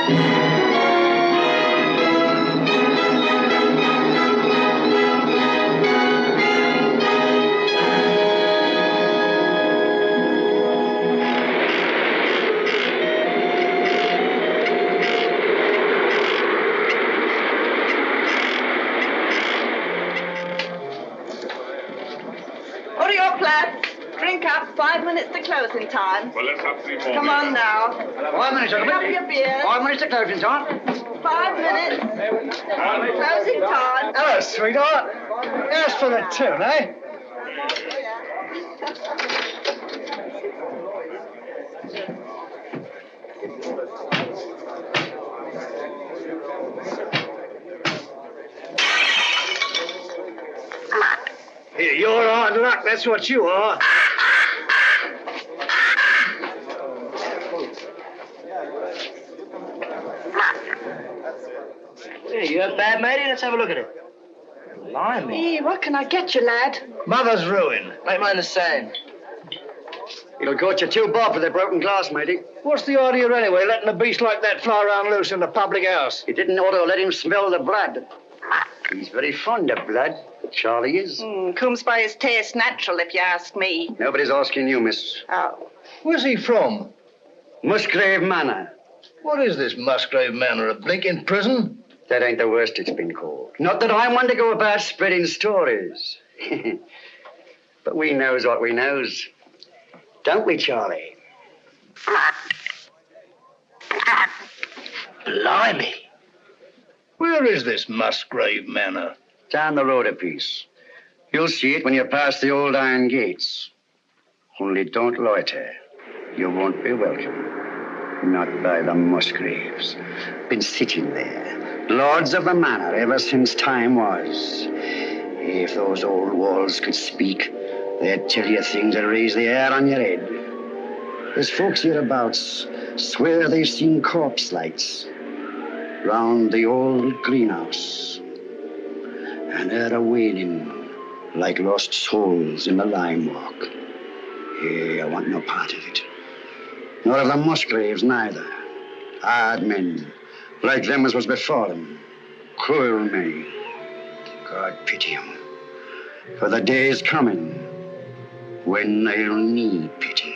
What are your plans? Drink up. 5 minutes to closing time. Well, let's have 3 more. Come on now. 5 minutes, Pick up your beer. 5 minutes to closing time. 5 minutes. Closing time. Hello, sweetheart. As for the tune, eh? Here, you're hard luck, that's what you are. Hey, you have bad, matey? Let's have a look at it. Blimey. Hey, what can I get you, lad? Mother's ruin. Make mine the same. It'll cost you $2 bob for the broken glass, matey. What's the idea anyway, letting a beast like that fly around loose in the public house? You didn't ought to let him smell the blood. He's very fond of blood, Charlie is. Comes by his taste natural, if you ask me. Nobody's asking you, miss. Oh. Where's he from? Musgrave Manor. What is this Musgrave Manor, a blinking prison? That ain't the worst it's been called. Not that I want to go about spreading stories. But we knows what we knows. Don't we, Charlie? Blimey. Where is this Musgrave Manor? Down the road a piece. You'll see it when you pass the old iron gates. Only don't loiter. You won't be welcome. Not by the Musgraves. Been sitting there, lords of the manor ever since time was. If those old walls could speak, they'd tell you things that raise the hair on your head. There's folks hereabouts swear they've seen corpse lights round the old greenhouse. And they're a-wailing like lost souls in the lime walk. Hey, I want no part of it. Nor of the Musgraves, neither. Hard men, like them as was before them. Cruel men. God pity 'em. For the day is coming when they'll need pity.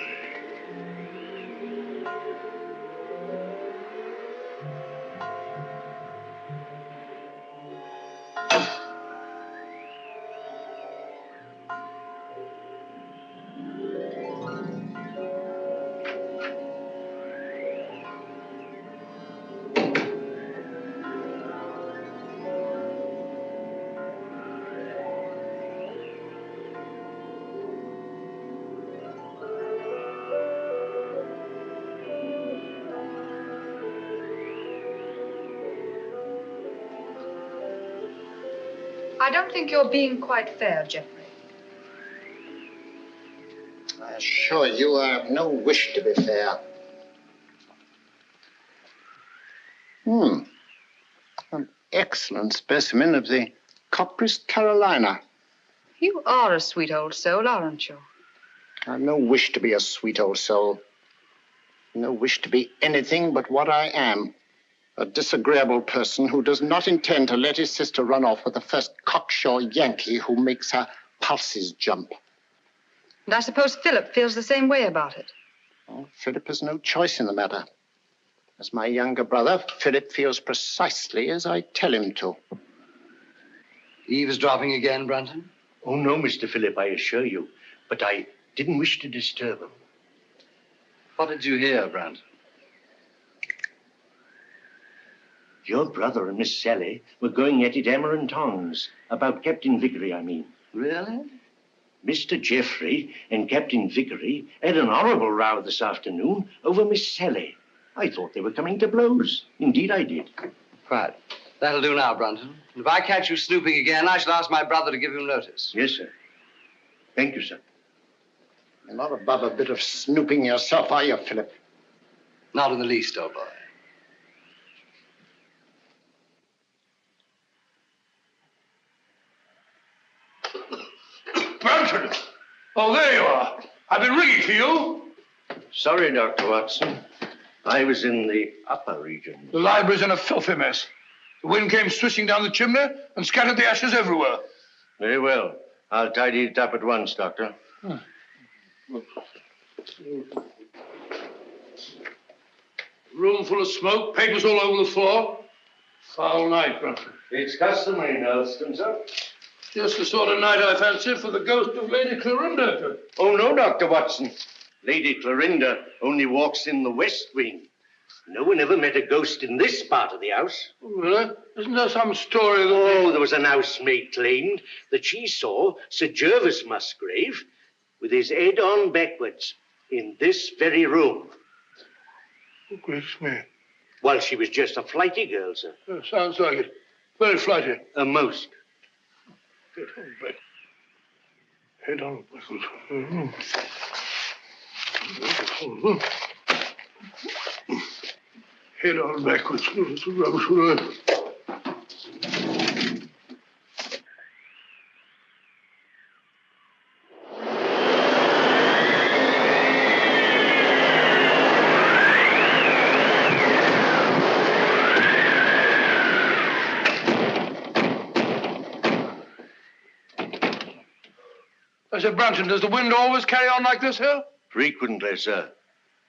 I don't think you're being quite fair, Geoffrey. I assure you I have no wish to be fair. An excellent specimen of the Copris Carolina. You are a sweet old soul, aren't you? I have no wish to be a sweet old soul. No wish to be anything but what I am. A disagreeable person who does not intend to let his sister run off with the first cocksure Yankee who makes her pulses jump. And I suppose Philip feels the same way about it. Well, Philip has no choice in the matter. As my younger brother, Philip feels precisely as I tell him to. Eavesdropping again, Brunton? Oh, no, Mr. Philip, I assure you. But I didn't wish to disturb him. What did you hear, Brunton? Your brother and Miss Sally were going at it hammer and tongs. About Captain Vickery, I mean. Really? Mr. Geoffrey and Captain Vickery had an horrible row this afternoon over Miss Sally. I thought they were coming to blows. Indeed, I did. Right. That'll do now, Brunton. If I catch you snooping again, I shall ask my brother to give you notice. Yes, sir. Thank you, sir. You're not above a bit of snooping yourself, are you, Philip? Not in the least, old boy. Brunton! Oh, there you are. I've been ringing for you. Sorry, Dr. Watson. I was in the upper region. The library's in a filthy mess. The wind came swishing down the chimney and scattered the ashes everywhere. Very well. I'll tidy it up at once, Doctor. Room full of smoke, papers all over the floor. Foul night, Brunton. It's customary in Elston, sir. Just the sort of night I fancy for the ghost of Lady Clorinda. Oh, no, Dr. Watson. Lady Clorinda only walks in the west wing. No one ever met a ghost in this part of the house. Oh, really? Isn't there some story that... Oh, there was an housemaid claimed that she saw Sir Gervas Musgrave with his head on backwards in this very room. Oh, gracious me. While she was just a flighty girl, sir. Yeah, sounds like it. Very flighty. Most. Head on backwards. Head on backwards. It's a rubbish word. I said, Brunton, does the wind always carry on like this here? Frequently, sir.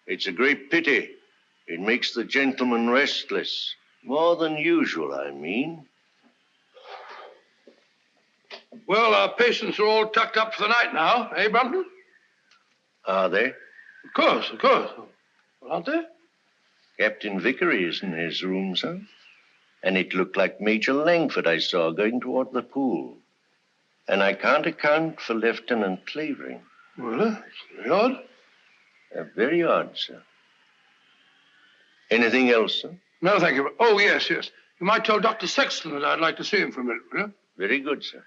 It's a great pity. It makes the gentleman restless. More than usual, I mean. Well, our patients are all tucked up for the night now, eh, Brunton? Are they? Of course, of course. Well, aren't they? Captain Vickery is in his room, sir. And it looked like Major Langford I saw going toward the pool. And I can't account for Lieutenant Clavering. Well, it's very odd. Very odd, sir. Anything else, sir? No, thank you. Oh, yes, yes. You might tell Dr. Sexton that I'd like to see him for a minute, will you? Very good, sir.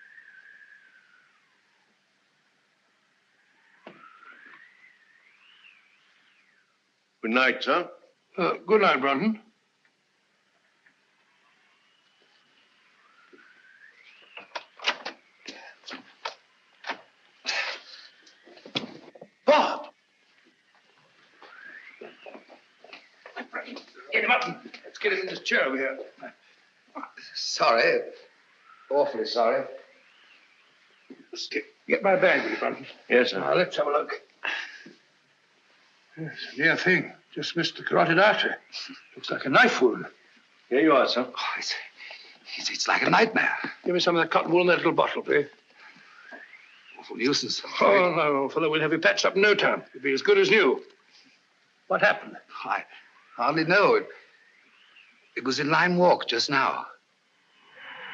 Good night, sir. Good night, Brunton. Bob! Get him up and let's get him in this chair over here. Sorry. Awfully sorry. Get my bag, will you, Brunton? Yes, sir. Now, let's have a look. Yes, a near thing. Just missed the carotid artery. Looks like a knife wound. Here you are, sir. Oh, it's like a nightmare. Give me some of that cotton wool in that little bottle, please. Awful nuisance. Oh, no, fellow, we'll have you patched up in no time. You'll be as good as new. What happened? I hardly know. It was in Lime Walk just now.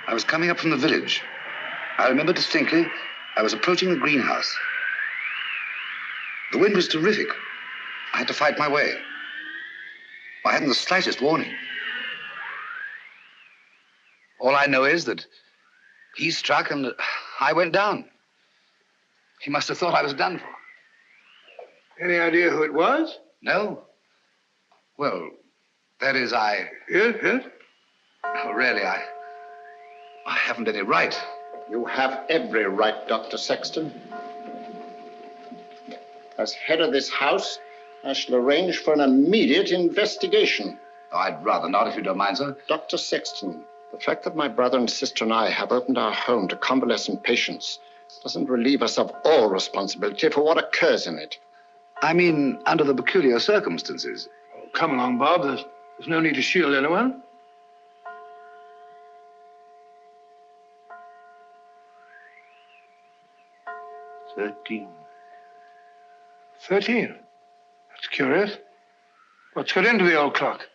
I was coming up from the village. I remember distinctly I was approaching the greenhouse. The wind was terrific. I had to fight my way. I hadn't the slightest warning. All I know is that he struck and I went down. He must have thought I was done for. Any idea who it was? No. Well, that is, Yes, yes. Oh, really, I haven't any right. You have every right, Dr. Sexton. As head of this house, I shall arrange for an immediate investigation. Oh, I'd rather not, if you don't mind, sir. Dr. Sexton, the fact that my brother and sister and I have opened our home to convalescent patients doesn't relieve us of all responsibility for what occurs in it. I mean, under the peculiar circumstances. Oh, come along, Bob. There's no need to shield anyone. $13. 13. That's curious. What's got into the old clock?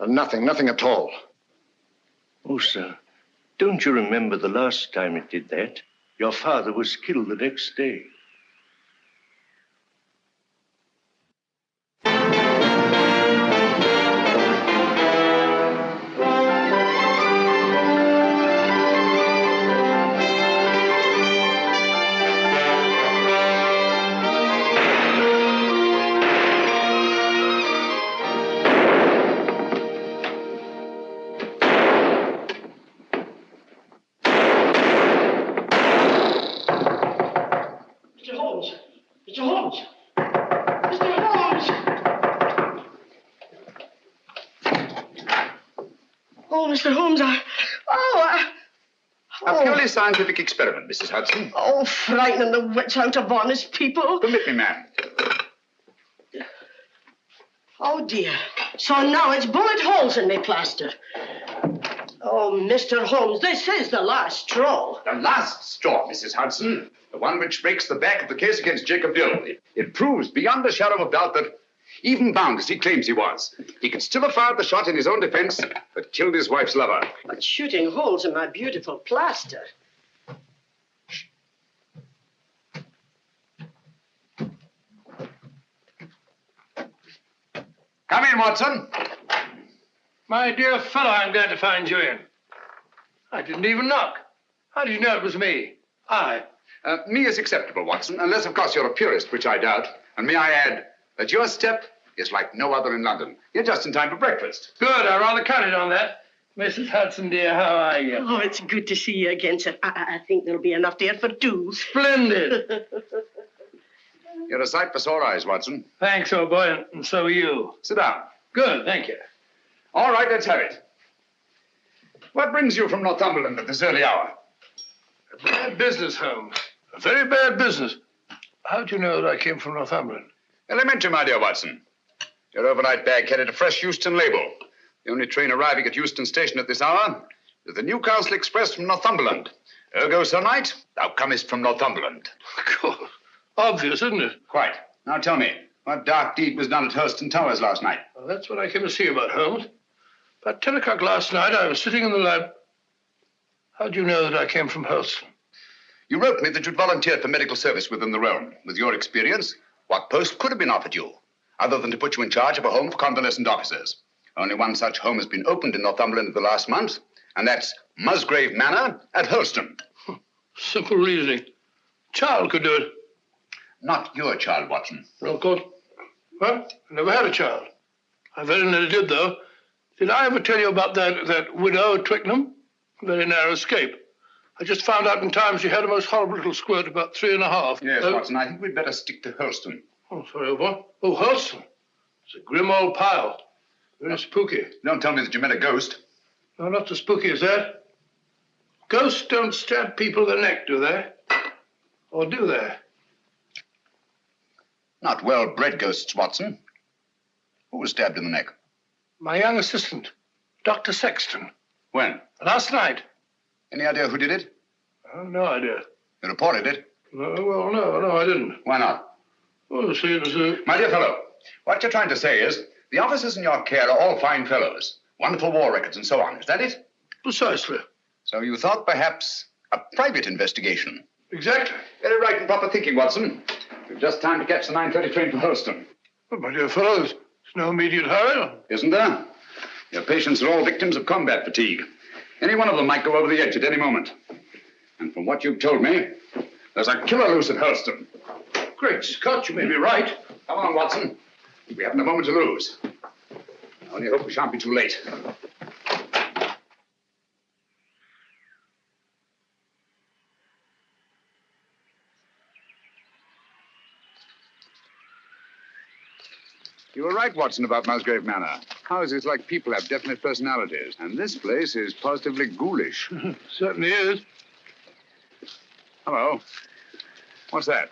Nothing at all. Oh, sir, don't you remember the last time it did that? Your father was killed the next day. Oh, Mr. Holmes, A purely scientific experiment, Mrs. Hudson. Oh, frightening the wits out of honest people. Permit me, ma'am. Oh, dear. So now it's bullet holes in me plaster. Oh, Mr. Holmes, this is the last straw. The last straw, Mrs. Hudson. The one which breaks the back of the case against Jacob Dill. It proves beyond a shadow of doubt that, even bound as he claims he was, he could still have fired the shot in his own defense, but killed his wife's lover. But shooting holes in my beautiful plaster. Come in, Watson. My dear fellow, I'm glad to find you in. I didn't even knock. How did you know it was me? Me is acceptable, Watson, unless, of course, you're a purist, which I doubt. And may I add that your step is like no other in London. You're just in time for breakfast. Good, I rather counted on that. Mrs. Hudson, dear, how are you? Oh, it's good to see you again, sir. I think there'll be enough there for two. Splendid. You're a sight for sore eyes, Watson. Thanks, old boy, and so are you. Sit down. Good, thank you. All right, let's have it. What brings you from Northumberland at this early hour? A bad business, Holmes. A very bad business. How do you know that I came from Northumberland? Elementary, my dear Watson. Your overnight bag carried a fresh Euston label. The only train arriving at Euston Station at this hour is the Newcastle Express from Northumberland. Ergo, Sir Knight, thou comest from Northumberland. Cool. Obvious, isn't it? Quite. Now tell me, what dark deed was done at Hurston Towers last night? Well, that's what I came to see you about, Holmes. About 10 o'clock last night, I was sitting in the lab. How do you know that I came from Hurston? You wrote me that you'd volunteered for medical service within the realm. With your experience, what post could have been offered you, other than to put you in charge of a home for convalescent officers? Only one such home has been opened in Northumberland in the last month, and that's Musgrave Manor at Hurston. Simple reasoning. Child could do it. Not your child, Watson. No, of course. Well, I never had a child. I very nearly did, though. Did I ever tell you about that widow at Twickenham? Very narrow escape. I just found out in time she had a most horrible little squirt, about 3.5. Yes, Watson, I think we'd better stick to Hurston. Oh, sorry, what? Oh, Hurston. It's a grim old pile. Very spooky. Don't tell me that you met a ghost. No, not so spooky as that. Ghosts don't stab people in the neck, do they? Or do they? Not well-bred ghosts, Watson. Who was stabbed in the neck? My young assistant, Dr. Sexton. When? Last night. Any idea who did it? Oh, no idea. You reported it? No, I didn't. Why not? Oh, see, it was My dear fellow, what you're trying to say is the officers in your care are all fine fellows, wonderful war records and so on. Is that it? Precisely. So you thought perhaps a private investigation? Exactly. Very right and proper thinking, Watson. We've just time to catch the 9:30 train for Hurston. But, my dear fellows, there's no immediate hurry. Isn't there? Your patients are all victims of combat fatigue. Any one of them might go over the edge at any moment. And from what you've told me, there's a killer loose at Hurston. Great Scott, you may be right. Come on, Watson. We haven't a moment to lose. I only hope we shan't be too late. You were right, Watson, about Musgrave Manor. Houses like people have definite personalities, and this place is positively ghoulish. Certainly is. Hello. What's that?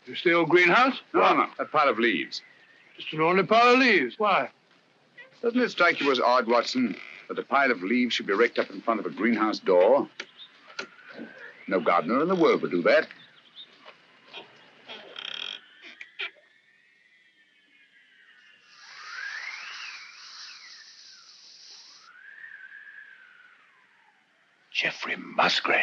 It's the old greenhouse? No, a pile of leaves. Just an ordinary pile of leaves. Why? Doesn't it strike you as odd, Watson, that a pile of leaves should be raked up in front of a greenhouse door? No gardener in the world would do that. Geoffrey Musgrave.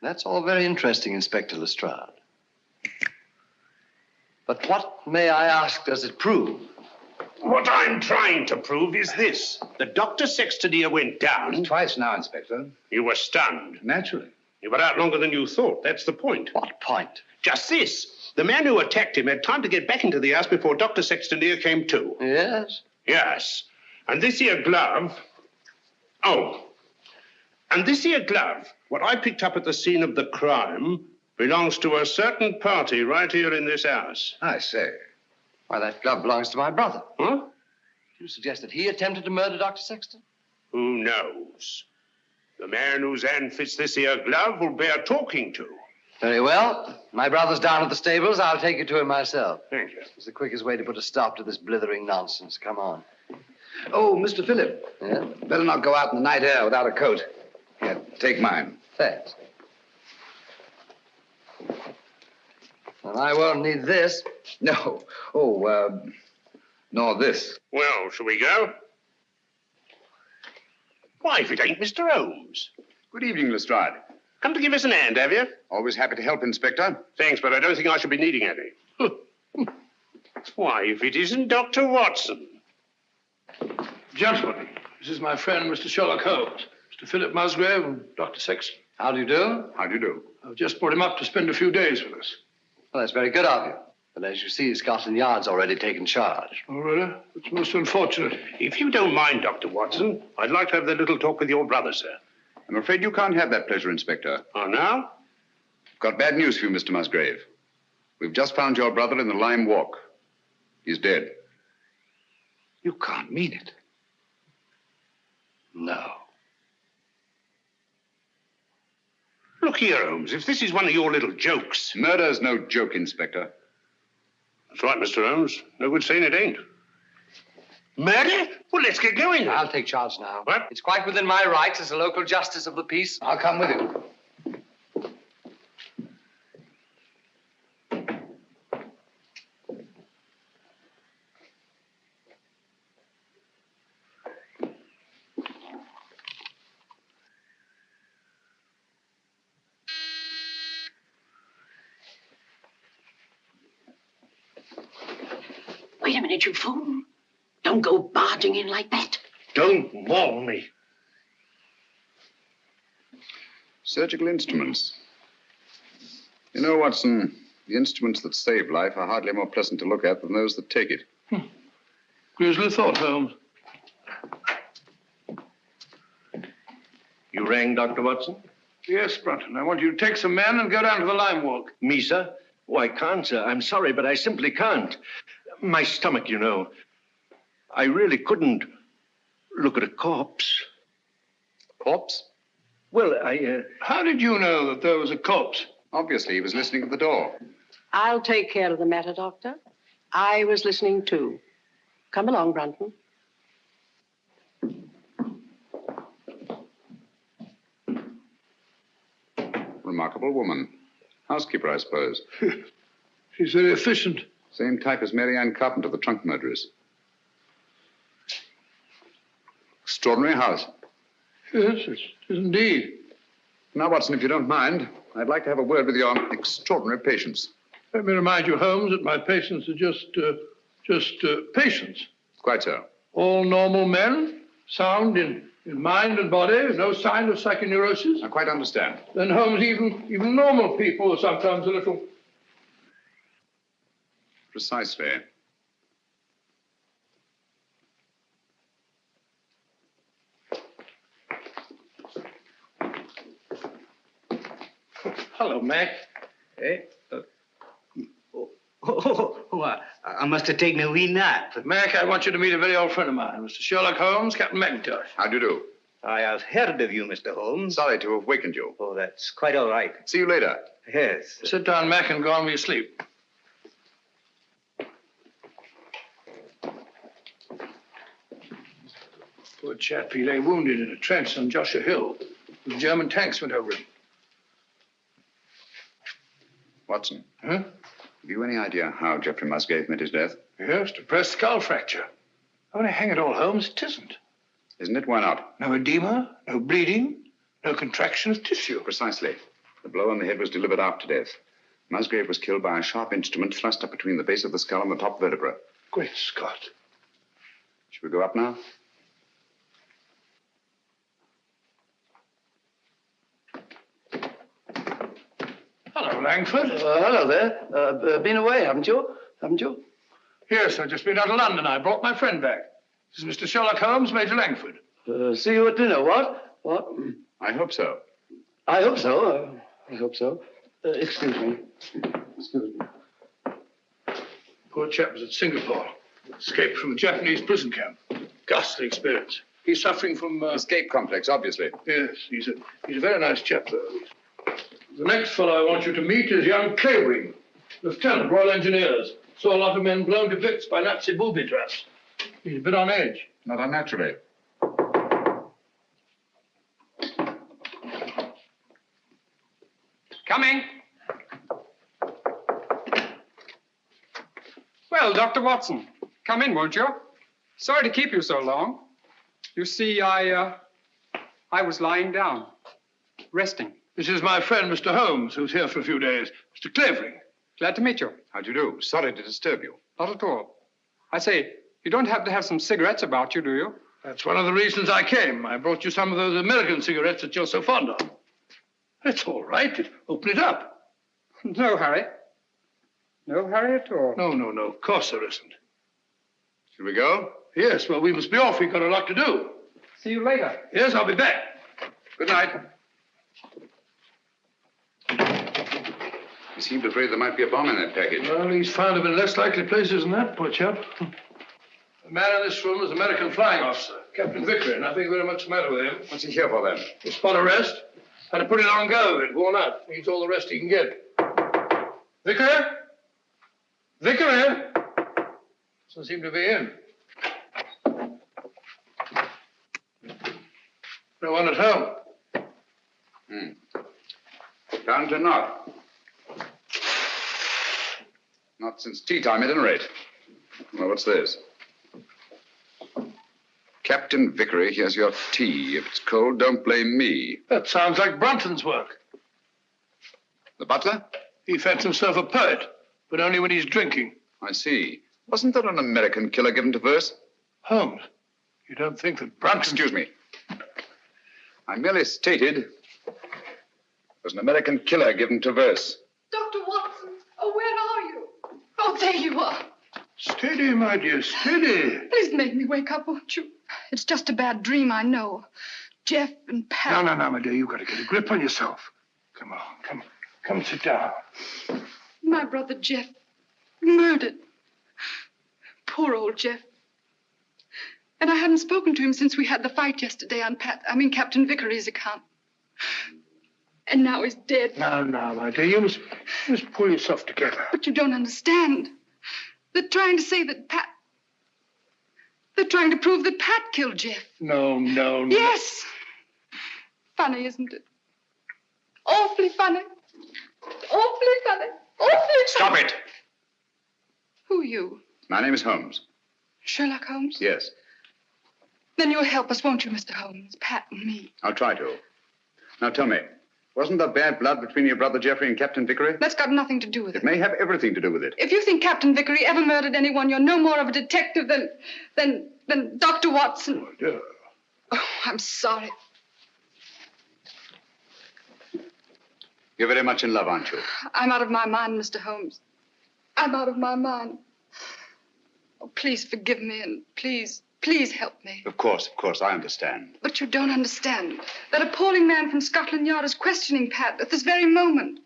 That's all very interesting, Inspector Lestrade. But what, may I ask, does it prove? What I'm trying to prove is this. The Dr. Sexton here went down. Twice now, Inspector. You were stunned. Naturally. You were out longer than you thought. That's the point. What point? Just this. The man who attacked him had time to get back into the house before Dr. Sexton here came to. Yes? Yes. And this here glove... Oh. And this here glove, what I picked up at the scene of the crime, belongs to a certain party right here in this house. I say. Why, that glove belongs to my brother. Huh? You suggest that he attempted to murder Dr. Sexton? Who knows? The man whose hand fits this here glove will bear talking to. Very well. My brother's down at the stables. I'll take you to him myself. Thank you. It's the quickest way to put a stop to this blithering nonsense. Come on. Oh, Mr. Phillip. Yeah? Better not go out in the night air without a coat. Here, take mine. Thanks. And I won't need this. No. Oh, nor this. Well, shall we go? Why, if it ain't Mr. Holmes. Good evening, Lestrade. Come to give us an hand, have you? Always happy to help, Inspector. Thanks, but I don't think I shall be needing any. Why, if it isn't Dr. Watson. Gentlemen, this is my friend, Mr. Sherlock Holmes, Mr. Philip Musgrave, and Dr. Sexton. How do you do? How do you do? I've just brought him up to spend a few days with us. Well, that's very good of you. But as you see, Scotland Yard's already taken charge. Oh, really? It's most unfortunate. If you don't mind, Dr. Watson, I'd like to have that little talk with your brother, sir. I'm afraid you can't have that pleasure, Inspector. Oh, now? Got bad news for you, Mr. Musgrave. We've just found your brother in the Lime Walk. He's dead. You can't mean it. No. Look here, Holmes, if this is one of your little jokes... Murder's no joke, Inspector. That's right, Mr. Holmes. No good saying it ain't. Murder? Well, let's get going. I'll take charge now. What? It's quite within my rights as a local justice of the peace. I'll come with you. Wait a minute, you fool. Don't go barging in like that. Don't maul me. Surgical instruments. You know, Watson, the instruments that save life are hardly more pleasant to look at than those that take it. Grisly thought, Holmes. You rang, Dr. Watson? Yes, Brunton. I want you to take some men and go down to the Lime Walk. Me, sir? Oh, I can't, sir. I'm sorry, but I simply can't. My stomach, you know. I really couldn't look at a corpse. Corpse? Well, How did you know that there was a corpse? Obviously, he was listening at the door. I'll take care of the matter, Doctor. I was listening too. Come along, Brunton. Remarkable woman. Housekeeper, I suppose. She's very efficient. Same type as Mary Ann Carpenter, the trunk murderess. Extraordinary house. Yes, it is indeed. Now, Watson, if you don't mind, I'd like to have a word with your extraordinary patients. Let me remind you, Holmes, that my patients are just patients. Quite so. All normal men, sound in mind and body, no sign of psychoneurosis. I quite understand. Then, Holmes, even normal people are sometimes a little... Precisely. Hello, Mac. Eh? I must have taken a wee nap. Mac, I want you to meet a very old friend of mine, Mr. Sherlock Holmes, Captain McIntosh. How do you do? I have heard of you, Mr. Holmes. Sorry to have wakened you. Oh, that's quite all right. See you later. Yes. Sit down, Mac, and go on with your sleep. Poor chap, he lay wounded in a trench on Joshua Hill. The German tanks went over him. Watson. Huh? Have you any idea how Geoffrey Musgrave met his death? Yes, depressed skull fracture. Only hang it all, Holmes, it isn't. Isn't it? Why not? No edema, no bleeding, no contraction of tissue. Precisely. The blow on the head was delivered after death. Musgrave was killed by a sharp instrument thrust up between the base of the skull and the top vertebra. Great Scott. Should we go up now? Langford. Hello there. Been away, haven't you? Haven't you? Yes, I've just been out of London. I brought my friend back. This is Mr. Sherlock Holmes, Major Langford. See you at dinner, what? What? I hope so. I hope so. I hope so. Excuse me. Excuse me. Poor chap was at Singapore. Escaped from a Japanese prison camp. Ghastly experience. He's suffering from... Escape complex, obviously. Yes, he's a very nice chap, though. The next fellow I want you to meet is young Clavering, Lieutenant, Royal Engineers. Saw a lot of men blown to bits by Nazi booby traps. He's a bit on edge. Not unnaturally. Coming. Well, Dr. Watson, come in, won't you? Sorry to keep you so long. You see, I was lying down, resting. This is my friend, Mr. Holmes, who's here for a few days. Mr. Clavering. Glad to meet you. How do you do? Sorry to disturb you. Not at all. I say, you don't happen to have some cigarettes about you, do you? That's one of the reasons I came. I brought you some of those American cigarettes that you're so fond of. It's all right. Open it up. No hurry. No hurry at all. No. Of course there isn't. Should we go? Yes, well, we must be off. We've got a lot to do. See you later. Yes, I'll be back. Good night. You seemed afraid there might be a bomb in that package. Well, he's found him in less likely places than that, poor chap. The man in this room is an American flying officer, Captain Vickery. Nothing very much the matter with him. What's he here for, then? A spot arrest. Had a pretty long go of it, worn out. Needs all the rest he can get. Vickery? Vickery? Doesn't seem to be in. No one at home. Found to not. Not since tea time, at any rate. Well, what's this? Captain Vickery, here's your tea. If it's cold, don't blame me. That sounds like Brunton's work. The butler? He fancies himself a poet, but only when he's drinking. I see. Wasn't there an American killer given to verse? Holmes, you don't think that Brunton... Excuse me. I merely stated there's an American killer given to verse. Dr. Watson, oh, where are you? Oh, there you are. Steady, my dear, steady. Please make me wake up, won't you? It's just a bad dream, I know. Jeff and Pat. No, my dear, you've got to get a grip on yourself. Come on, come sit down. My brother Jeff, murdered. Poor old Jeff. And I hadn't spoken to him since we had the fight yesterday on Captain Vickery's account. And now he's dead. No, my dear, you must pull yourself together. But you don't understand. They're trying to say that Pat... They're trying to prove that Pat killed Jeff. No. Yes. Funny, isn't it? Awfully funny. Awfully funny. Awfully funny. Stop it! Who are you? My name is Holmes. Sherlock Holmes? Yes. Then you'll help us, won't you, Mr. Holmes? Pat and me. I'll try to. Now tell me, wasn't there bad blood between your brother Jeffrey and Captain Vickery? That's got nothing to do with it. It may have everything to do with it. If you think Captain Vickery ever murdered anyone, you're no more of a detective than Dr. Watson. Oh, dear. Oh, I'm sorry. You're very much in love, aren't you? I'm out of my mind, Mr. Holmes. I'm out of my mind. Oh, please forgive me and please help me. Of course, I understand. But you don't understand. That appalling man from Scotland Yard is questioning Pat at this very moment.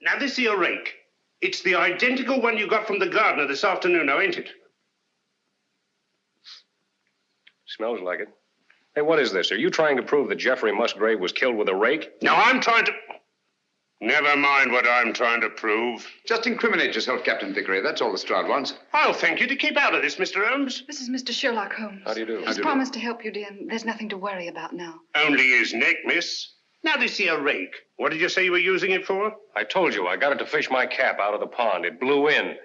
Now, this here rake, it's the identical one you got from the gardener this afternoon, now, ain't it? Smells like it. Hey, what is this? Are you trying to prove that Jeffrey Musgrave was killed with a rake? No, I'm trying to... Never mind what I'm trying to prove. Just incriminate yourself, Captain Vickery. That's all the Stroud wants. I'll thank you to keep out of this, Mr. Holmes. This is Mr. Sherlock Holmes. How do you do? He's promised to help you, dear, and there's nothing to worry about now. Only his neck, miss. Now, this here rake, what did you say you were using it for? I told you, I got it to fish my cap out of the pond. It blew in.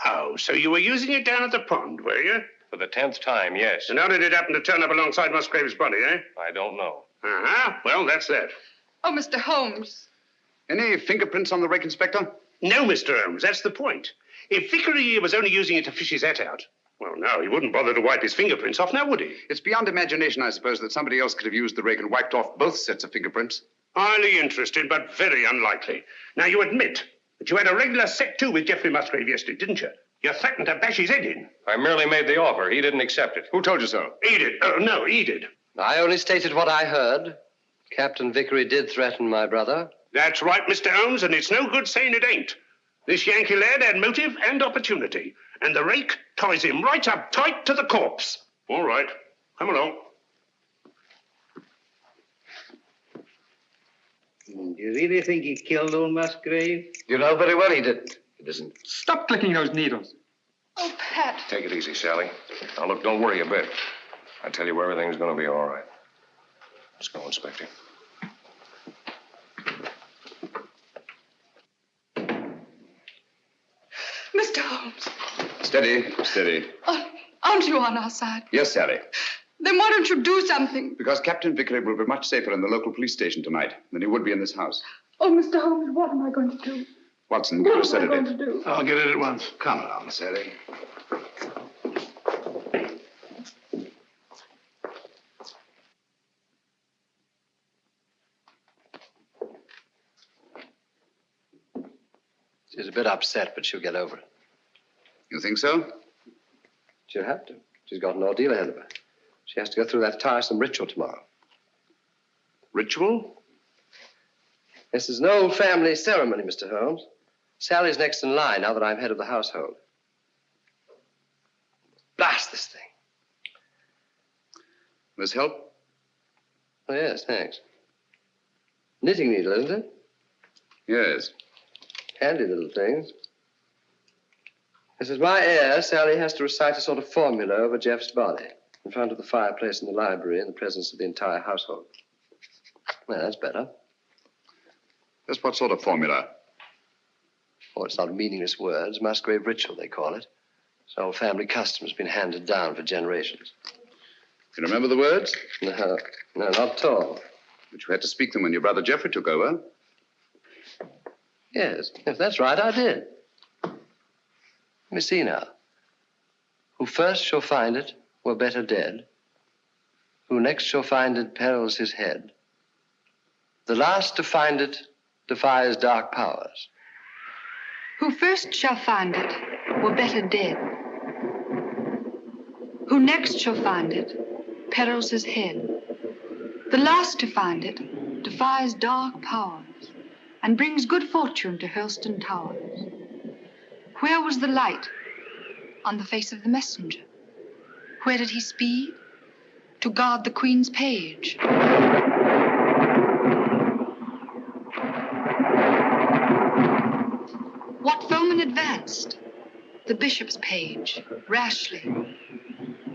Oh, so you were using it down at the pond, were you? For the 10th time, yes. And how did it happen to turn up alongside Musgrave's body, eh? I don't know. Uh-huh. Well, that's that. Oh, Mr. Holmes. Any fingerprints on the rake, Inspector? No, Mr. Holmes, that's the point. If Vickery was only using it to fish his hat out, Well, no, he wouldn't bother to wipe his fingerprints off now, would he? It's beyond imagination, I suppose, that somebody else could have used the rake and wiped off both sets of fingerprints. Highly interested, but very unlikely. Now, you admit that you had a regular set to with Geoffrey Musgrave yesterday, didn't you? You threatened to bash his head in. I merely made the offer. He didn't accept it. Who told you so? He did. No, he did. I only stated what I heard. Captain Vickery did threaten my brother. That's right, Mr. Holmes, and it's no good saying it ain't. This Yankee lad had motive and opportunity, and the rake ties him right up tight to the corpse. All right, come along. Do you really think he killed old Musgrave? You know very well he didn't. It isn't. Stop clicking those needles. Oh, Pat. Take it easy, Sally. Now, look, don't worry a bit. I tell you, everything's going to be all right. Let's go, Inspector. Mr. Holmes. Steady, steady. Aren't you on our side? Yes, Sally. Then why don't you do something? Because Captain Vickery will be much safer in the local police station tonight than he would be in this house. Oh, Mr. Holmes, what am I going to do? Watson, give us a What am I going sedative. to do? I'll get it at once. Come along, Sally. She's a bit upset, but she'll get over it. You think so? She'll have to. She's got an ordeal ahead of her. She has to go through that tiresome ritual tomorrow. Ritual? This is an old family ceremony, Mr. Holmes. Sally's next in line now that I'm head of the household. Blast this thing. This help? Oh, yes, thanks. Knitting needle, isn't it? Yes. Handy little things. This is my heir. Sally has to recite a sort of formula over Jeff's body in front of the fireplace in the library in the presence of the entire household. Well, that's better. Just what sort of formula? Oh, it's not meaningless words. Musgrave ritual, they call it. It's an old family custom. It's been handed down for generations. You remember the words? No, not at all. But you had to speak them when your brother Geoffrey took over. Yes, that's right, I did. Let me see now. Who first shall find it were better dead. Who next shall find it perils his head. The last to find it defies dark powers. Who first shall find it were better dead. Who next shall find it perils his head. The last to find it defies dark powers and brings good fortune to Hurlstone Towers. Where was the light? On the face of the messenger. Where did he speed? To guard the Queen's page. What foeman advanced? The bishop's page, rashly.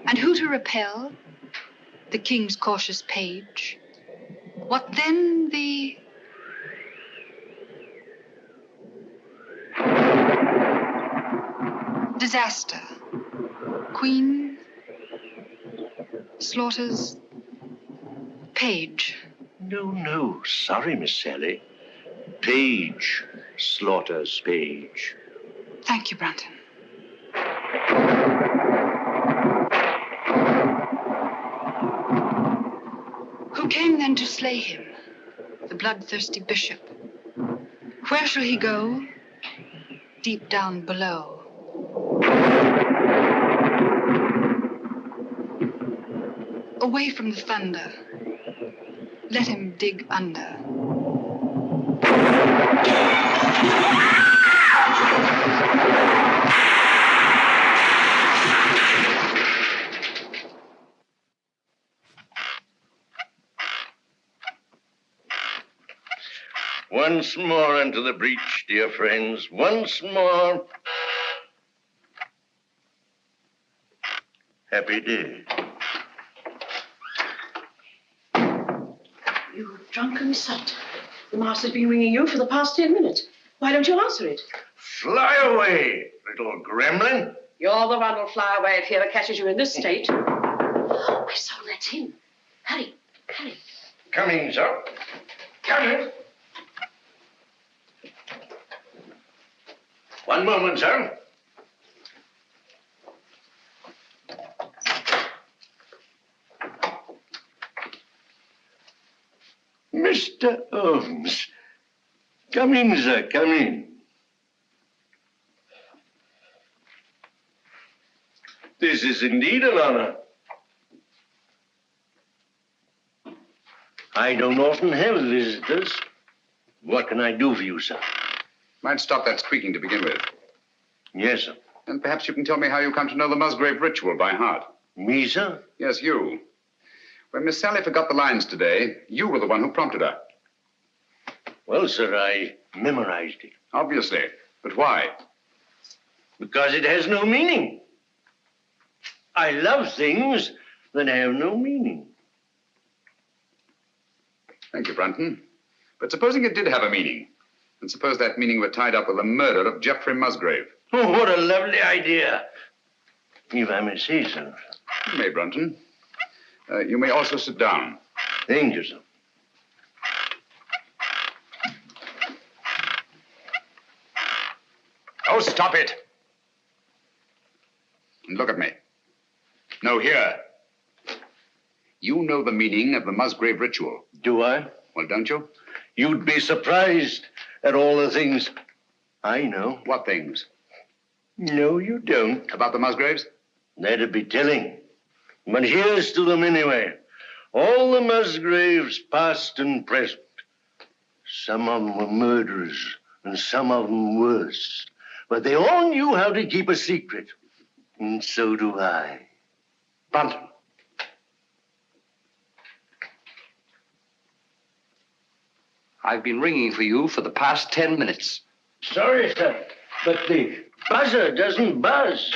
And who to repel? The king's cautious page. What then the... disaster. Queen slaughters page. No. Sorry, Miss Sally. Page slaughters page. Thank you, Brunton. Who came then to slay him? The bloodthirsty bishop. Where shall he go? Deep down below. Away from the thunder. Let him dig under. Once more into the breach, dear friends. Once more. Happy day. You drunken sot. The master's been ringing you for the past 10 minutes. Why don't you answer it? Fly away, little gremlin. You're the one who'll fly away if he ever catches you in this state. Oh, my soul, that's him. Hurry. Coming, sir. Coming. One moment, sir. Mr. Holmes. Come in, sir, come in. This is indeed an honor. I don't often have visitors. What can I do for you, sir? Might stop that squeaking to begin with. Yes, sir. And perhaps you can tell me how you come to know the Musgrave ritual by heart. Me, sir? Yes, you. When Miss Sally forgot the lines today, you were the one who prompted her. Well, sir, I memorized it. Obviously. But why? Because it has no meaning. I love things that have no meaning. Thank you, Brunton. But supposing it did have a meaning, and suppose that meaning were tied up with the murder of Geoffrey Musgrave. Oh, what a lovely idea. If I may say so. You may, Brunton. You may also sit down. Thank you, sir. Oh, stop it. And look at me. No, here. You know the meaning of the Musgrave ritual. Do I? Well, don't you? You'd be surprised at all the things I know. What things? No, you don't. About the Musgraves? That'd be telling. But here's to them anyway. All the Musgraves, past and present. Some of them were murderers, and some of them worse. But they all knew how to keep a secret. And so do I. Brunton. I've been ringing for you for the past 10 minutes. Sorry, sir, but the buzzer doesn't buzz.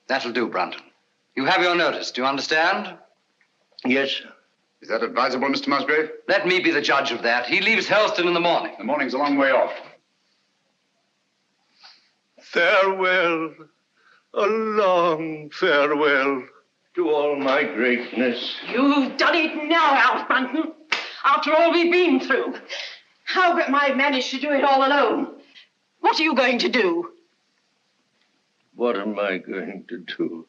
That'll do, Brunton. You have your notice. Do you understand? Yes, sir. Is that advisable, Mr. Musgrave? Let me be the judge of that. He leaves Helston in the morning. The morning's a long way off. Farewell, a long farewell to all my greatness. You've done it now, Alf Brunton. After all we've been through. How am I managed to do it all alone? What are you going to do? What am I going to do?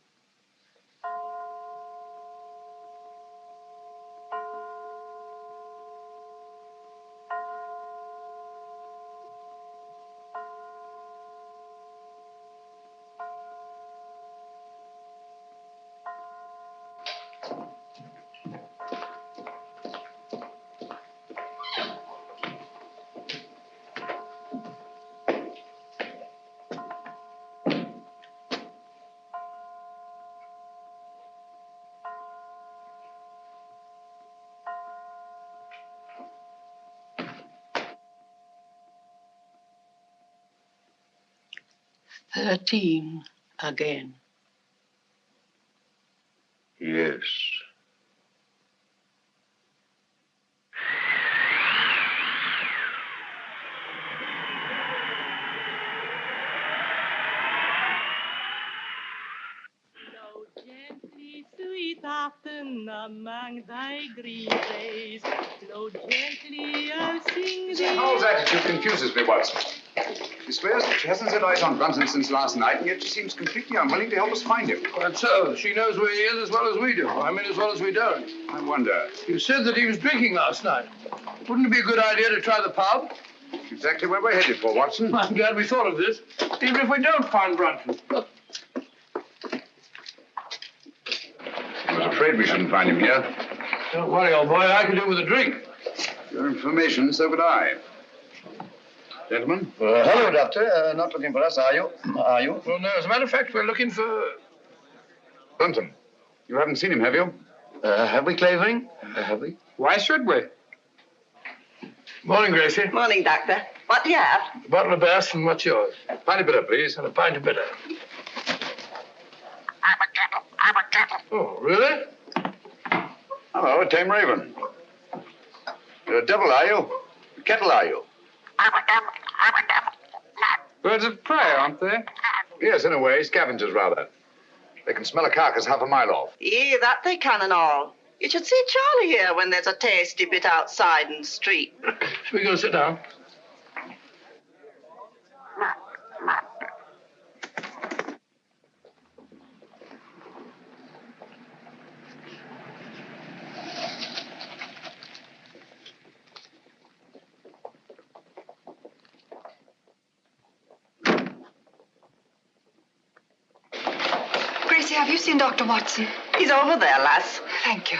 "13 again. Yes. Sweet afton among thy green days, flow gently and sing Miss Howell's attitude confuses me, Watson. She swears that she hasn't set eyes on Brunton since last night, and yet she seems completely unwilling to help us find him. That's so. She knows where he is as well as we do. I mean, as well as we don't. I wonder. You said that he was drinking last night. Wouldn't it be a good idea to try the pub? Exactly where we're headed for, Watson. I'm glad we thought of this. Even if we don't find Brunton. Look. I was afraid we shouldn't find him here. Don't worry, old boy. I can do with a drink. Your information, so could I. Gentlemen? Hello, Doctor. Not looking for us, are you? Are you? Well, no. As a matter of fact, we're looking for... Brunton. You haven't seen him, have you? Have we, Clavering? Have we? Why should we? Morning, Gracie. Morning, Doctor. What do you have? A bottle of Bass, and what's yours? Pint of bitter, please. And a pint of bitter. Oh, really? Hello, a tame raven. You're a devil, are you? A kettle, are you? Birds of prey, aren't they? Yes, in a way. Scavengers, rather. They can smell a carcass half a mile off. Yeah, that they can and all. You should see Charlie here when there's a tasty bit outside in the street. Shall we go sit down? Nancy, have you seen Dr. Watson? He's over there, lass. Thank you.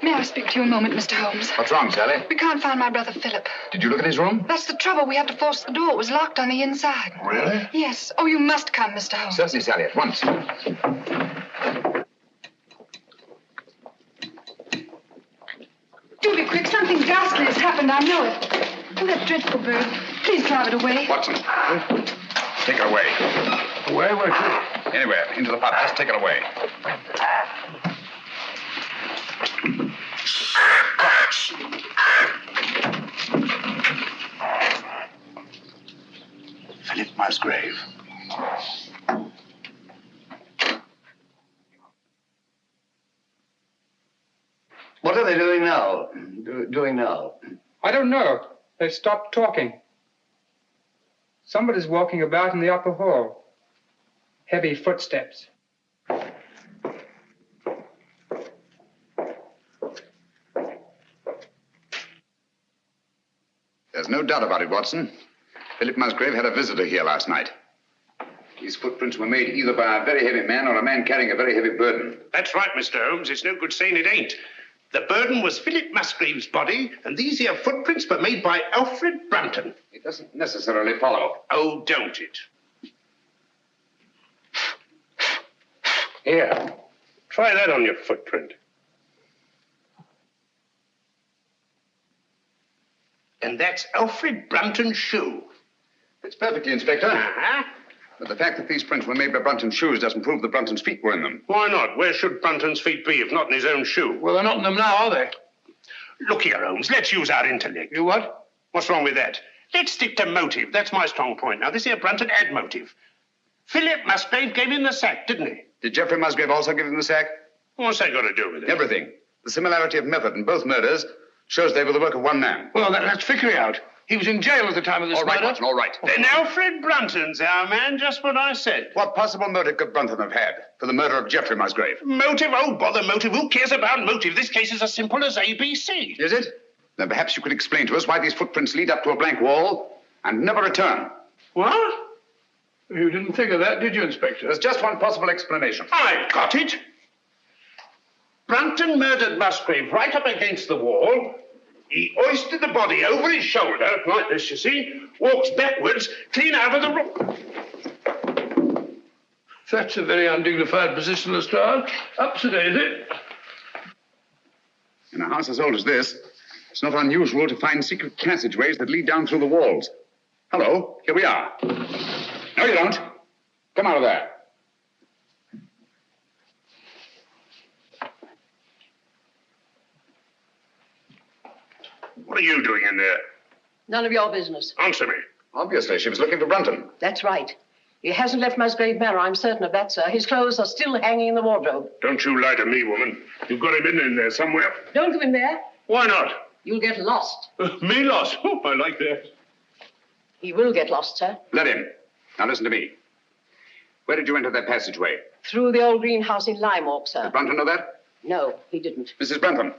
May I speak to you a moment, Mr. Holmes? What's wrong, Sally? We can't find my brother Philip. Did you look in his room? That's the trouble. We had to force the door. It was locked on the inside. Really? Yes. Oh, you must come, Mr. Holmes. Certainly, Sally, at once. Do be quick. Something ghastly has happened. I know it. Oh, that dreadful bird. Please drive it away. Watson, take it away. Away? Where to? Anywhere. Into the pot. Just take it away. Philip Musgrave. What are they doing now? Doing now? I don't know. They stopped talking. Somebody's walking about in the upper hall. Heavy footsteps. There's no doubt about it, Watson. Philip Musgrave had a visitor here last night. These footprints were made either by a very heavy man or a man carrying a very heavy burden. That's right, Mr. Holmes. It's no good saying it ain't. The burden was Philip Musgrave's body, and these here footprints were made by Alfred Brunton. It doesn't necessarily follow. Oh, don't it? Here. Try that on your footprint. And that's Alfred Brunton's shoe. It's perfectly, Inspector. Uh-huh. But the fact that these prints were made by Brunton's shoes doesn't prove that Brunton's feet were in them. Why not? Where should Brunton's feet be if not in his own shoe? Well, they're not in them now, are they? Look here, Holmes. Let's use our intellect. You what? What's wrong with that? Let's stick to motive. That's my strong point. Now, this here Brunton had motive. Philip Musgrave gave him the sack, didn't he? Did Geoffrey Musgrave also give him the sack? What's that got to do with it? Everything. The similarity of method in both murders shows they were the work of one man. Well, that's Vickery out. He was in jail at the time of this All right, murder. Watson, all right. Then Alfred Brunton's our man, just what I said. What possible motive could Brunton have had for the murder of Geoffrey Musgrave? Motive? Oh, bother motive. Who cares about motive? This case is as simple as ABC. Is it? Then perhaps you could explain to us why these footprints lead up to a blank wall and never return. What? You didn't think of that, did you, Inspector? There's just one possible explanation. I've got it. Brunton murdered Musgrave right up against the wall. He hoisted the body over his shoulder, like this, you see, walks backwards, clean out of the room. That's a very undignified position, Lestrade. Up to date. In a house as old as this, it's not unusual to find secret passageways that lead down through the walls. Hello, here we are. No, you don't. Come out of there. What are you doing in there? None of your business. Answer me. Obviously, she was looking for Brunton. That's right. He hasn't left Musgrave Manor, I'm certain of that, sir. His clothes are still hanging in the wardrobe. Don't you lie to me, woman. You've got him in there somewhere. Don't go in there. Why not? You'll get lost. Me lost? Oh, I like that. He will get lost, sir. Let him. Now listen to me. Where did you enter that passageway? Through the old greenhouse in Lime Walk, sir. Did Brunton know that? No, he didn't. Mrs. Brunton,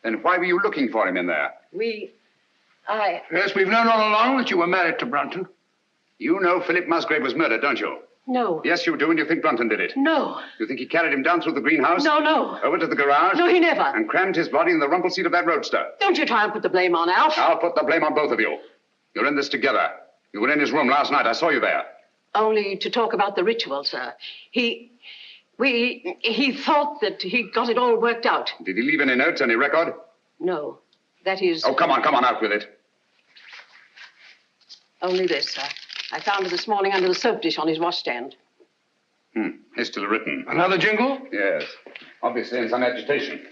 then why were you looking for him in there? Yes, we've known all along that you were married to Brunton. You know Philip Musgrave was murdered, don't you? No. Yes, you do, and you think Brunton did it. No. You think he carried him down through the greenhouse? No. Over to the garage? No, he never. And crammed his body in the rumble seat of that roadster? Don't you try and put the blame on Alf. I'll put the blame on both of you. You're in this together. You were in his room last night. I saw you there. Only to talk about the ritual, sir. He thought that he got it all worked out. Did he leave any notes, any record? No. That is... Oh, come on, out with it. Only this, sir. I found it this morning under the soap dish on his washstand. Hastily written. Another jingle? Yes. Obviously in some agitation.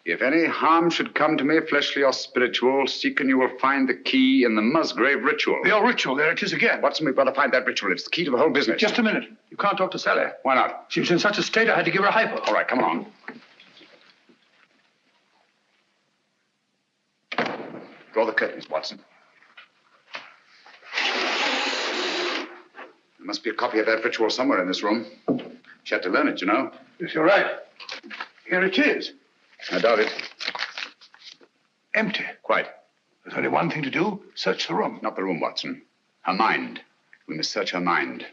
If any harm should come to me, fleshly or spiritual, seek and you will find the key in the Musgrave ritual. The old ritual, there it is again. Watson, we've got to find that ritual. It's the key to the whole business. Just a minute. You can't talk to Sally. Why not? She was in such a state I had to give her a hypo. All right, come on. Draw the curtains, Watson. There must be a copy of that ritual somewhere in this room. She had to learn it, you know. Yes, you're right. Here it is. I doubt it. Empty. Quite. There's only one thing to do. Search the room. Not the room, Watson. Her mind. We must search her mind.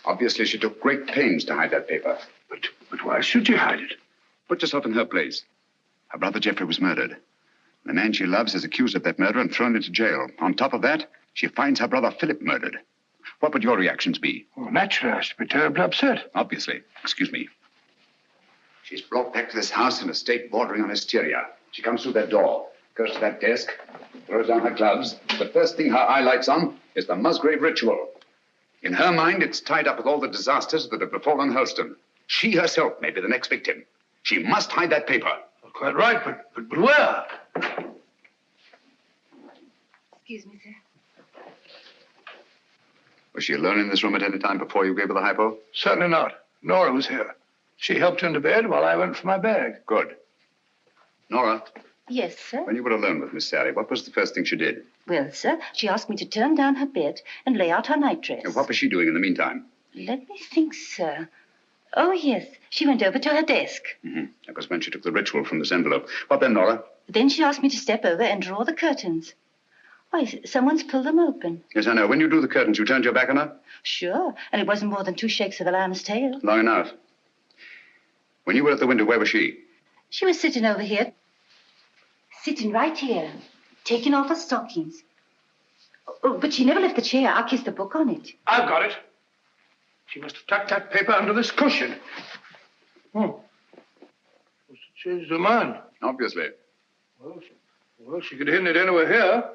Obviously, she took great pains to hide that paper. But why should you hide it? Put yourself in her place. Her brother Jeffrey was murdered. The man she loves is accused of that murder and thrown into jail. On top of that, she finds her brother Philip murdered. What would your reactions be? Well, naturally, I should be terribly upset. Obviously. Excuse me. She's brought back to this house in a state bordering on hysteria. She comes through that door, goes to that desk, throws down her gloves. The first thing her eye lights on is the Musgrave ritual. In her mind, it's tied up with all the disasters that have befallen Hurlstone. She herself may be the next victim. She must hide that paper. Quite right, but where? Excuse me, sir. Was she alone in this room at any time before you gave her the hypo? Certainly not. Nora was here. She helped into bed while I went for my bag. Good. Nora, Yes, sir. when you were alone with Miss Sally, what was the first thing she did? Well, sir, she asked me to turn down her bed and lay out her nightdress. And what was she doing in the meantime? Let me think, sir. Oh, yes. She went over to her desk. That was when she took the ritual from this envelope. What then, Nora? Then she asked me to step over and draw the curtains. Why, someone's pulled them open. Yes, I know. When you drew the curtains, you turned your back on her? Sure. And it wasn't more than 2 shakes of a lamb's tail. Long enough. When you were at the window, where was she? She was sitting over here. Sitting right here. Taking off her stockings. Oh, but she never left the chair. I kissed the book on it. I've got it. She must have tucked that paper under this cushion. Oh. Must have changed her mind. Obviously. Well, she could have hidden it anywhere here.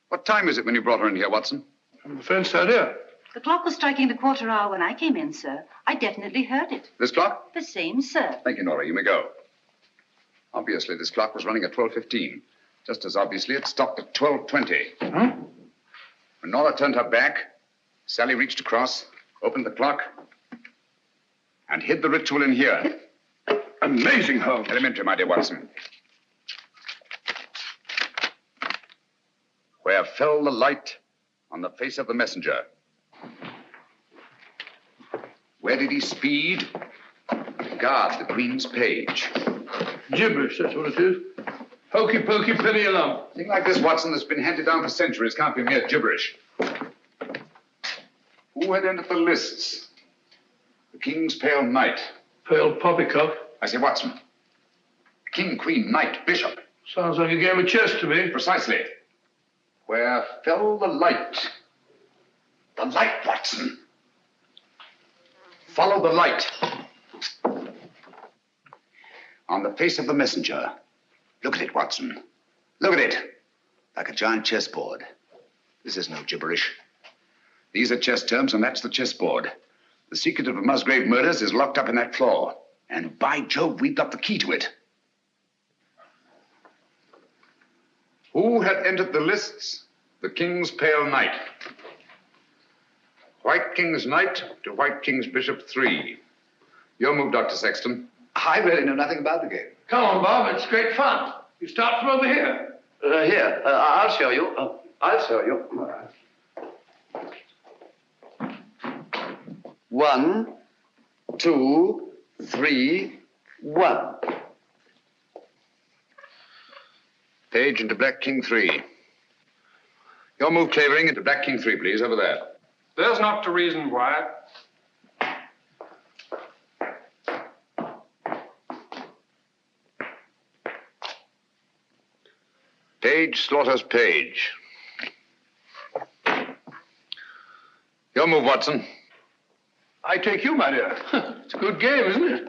What time is it when you brought her in here, Watson? I'm the fence out here. The clock was striking the 1/4 hour when I came in, sir. I definitely heard it. This clock? The same, sir. Thank you, Nora. You may go. Obviously, this clock was running at 12:15. Just as obviously, it stopped at 12:20. When Nora turned her back, Sally reached across, opened the clock, and hid the ritual in here. Amazing, Holmes. Elementary, my dear Watson. Where fell the light on the face of the messenger? Where did he speed to guard the Queen's page? Gibberish, that's what it is. Hokey pokey penny a lump. A thing like this, Watson, that's been handed down for centuries can't be mere gibberish. Who had entered the lists? The King's Pale Knight. Pale poppycock. I say, Watson. King, Queen, Knight, Bishop. Sounds like a game of chess to me. Precisely. Where fell the light? The light, Watson. Follow the light. On the face of the messenger. Look at it, Watson. Look at it. Like a giant chessboard. This is no gibberish. These are chess terms, and that's the chessboard. The secret of the Musgrave murders is locked up in that claw. And by Jove, we've got the key to it. Who had entered the lists? The King's Pale Knight. White King's Knight to White King's Bishop 3. Your move, Dr. Sexton. I really know nothing about the game. Come on, Bob. It's great fun. You start from over here. Here. I'll show you. I'll show you. 1, 2, 3, 1. Page into Black King 3. Your move, Clavering, into Black King 3, please, over there. There's not to reason, Wyatt. Page slaughters Page. Your move, Watson. I take you, my dear. It's a good game, isn't it?